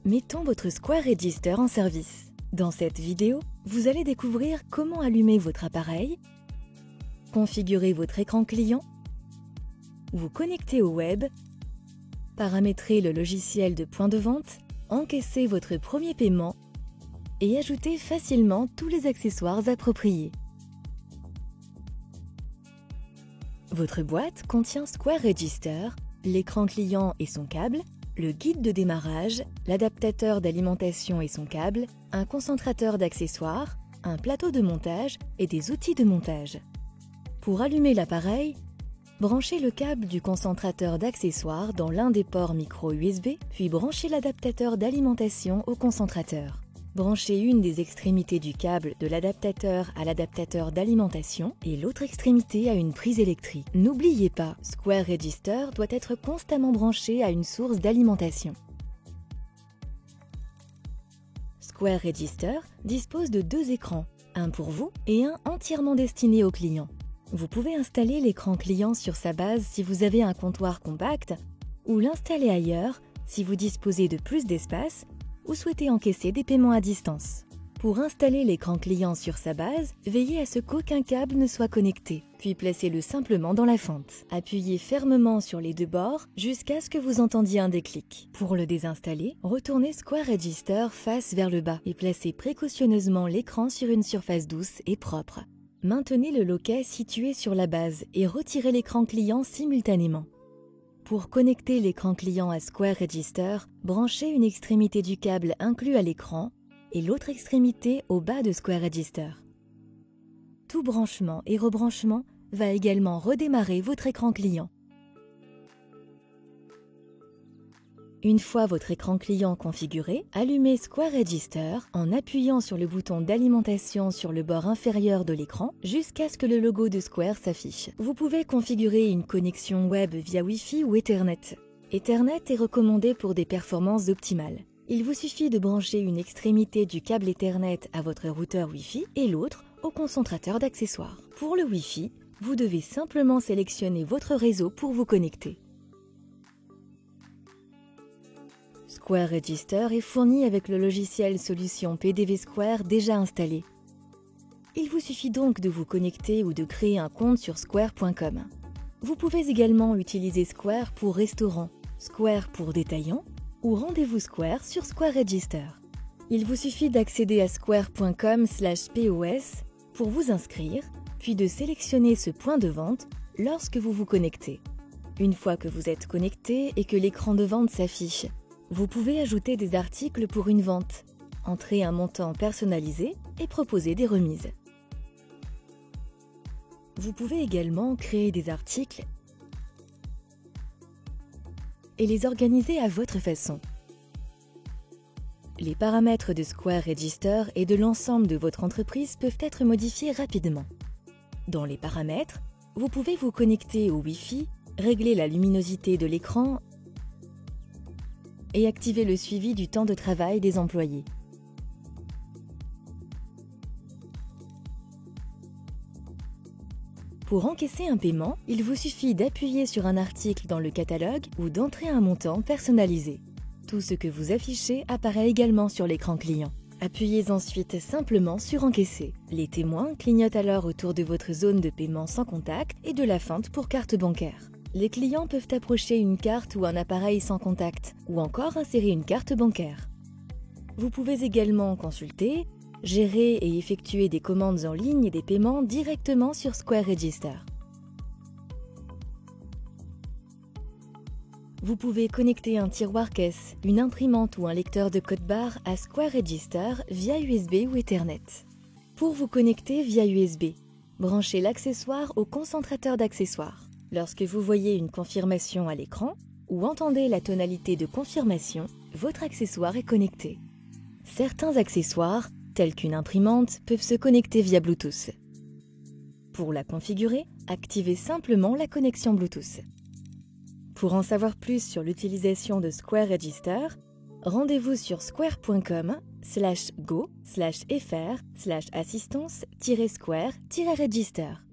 Mettons votre Square Register en service. Dans cette vidéo, vous allez découvrir comment allumer votre appareil, configurer votre écran client, vous connecter au web, paramétrer le logiciel de point de vente, encaisser votre premier paiement et ajouter facilement tous les accessoires appropriés. Votre boîte contient Square Register, l'écran client et son câble, le guide de démarrage, l'adaptateur d'alimentation et son câble, un concentrateur d'accessoires, un plateau de montage et des outils de montage. Pour allumer l'appareil, branchez le câble du concentrateur d'accessoires dans l'un des ports micro USB, puis branchez l'adaptateur d'alimentation au concentrateur. Branchez une des extrémités du câble de l'adaptateur à l'adaptateur d'alimentation et l'autre extrémité à une prise électrique. N'oubliez pas, Square Register doit être constamment branché à une source d'alimentation. Square Register dispose de deux écrans, un pour vous et un entièrement destiné aux clients. Vous pouvez installer l'écran client sur sa base si vous avez un comptoir compact ou l'installer ailleurs si vous disposez de plus d'espace ou souhaitez encaisser des paiements à distance. Pour installer l'écran client sur sa base, veillez à ce qu'aucun câble ne soit connecté, puis placez-le simplement dans la fente. Appuyez fermement sur les deux bords jusqu'à ce que vous entendiez un déclic. Pour le désinstaller, retournez Square Register face vers le bas et placez précautionneusement l'écran sur une surface douce et propre. Maintenez le loquet situé sur la base et retirez l'écran client simultanément. Pour connecter l'écran client à Square Register, branchez une extrémité du câble inclus à l'écran et l'autre extrémité au bas de Square Register. Tout branchement et rebranchement va également redémarrer votre écran client. Une fois votre écran client configuré, allumez Square Register en appuyant sur le bouton d'alimentation sur le bord inférieur de l'écran jusqu'à ce que le logo de Square s'affiche. Vous pouvez configurer une connexion web via Wi-Fi ou Ethernet. Ethernet est recommandé pour des performances optimales. Il vous suffit de brancher une extrémité du câble Ethernet à votre routeur Wi-Fi et l'autre au concentrateur d'accessoires. Pour le Wi-Fi, vous devez simplement sélectionner votre réseau pour vous connecter. Square Register est fourni avec le logiciel solution PDV Square déjà installé. Il vous suffit donc de vous connecter ou de créer un compte sur square.com. Vous pouvez également utiliser Square pour restaurant, Square pour détaillant ou rendez-vous Square sur Square Register. Il vous suffit d'accéder à square.com/POS pour vous inscrire, puis de sélectionner ce point de vente lorsque vous vous connectez. Une fois que vous êtes connecté et que l'écran de vente s'affiche, vous pouvez ajouter des articles pour une vente, entrer un montant personnalisé et proposer des remises. Vous pouvez également créer des articles et les organiser à votre façon. Les paramètres de Square Register et de l'ensemble de votre entreprise peuvent être modifiés rapidement. Dans les paramètres, vous pouvez vous connecter au Wi-Fi, régler la luminosité de l'écran et activer le suivi du temps de travail des employés. Pour encaisser un paiement, il vous suffit d'appuyer sur un article dans le catalogue ou d'entrer un montant personnalisé. Tout ce que vous affichez apparaît également sur l'écran client. Appuyez ensuite simplement sur Encaisser. Les témoins clignotent alors autour de votre zone de paiement sans contact et de la fente pour carte bancaire. Les clients peuvent approcher une carte ou un appareil sans contact, ou encore insérer une carte bancaire. Vous pouvez également consulter, gérer et effectuer des commandes en ligne et des paiements directement sur Square Register. Vous pouvez connecter un tiroir caisse, une imprimante ou un lecteur de code barre à Square Register via USB ou Ethernet. Pour vous connecter via USB, branchez l'accessoire au concentrateur d'accessoires. Lorsque vous voyez une confirmation à l'écran ou entendez la tonalité de confirmation, votre accessoire est connecté. Certains accessoires, tels qu'une imprimante, peuvent se connecter via Bluetooth. Pour la configurer, activez simplement la connexion Bluetooth. Pour en savoir plus sur l'utilisation de Square Register, rendez-vous sur square.com/go/fr/assistance-square-register.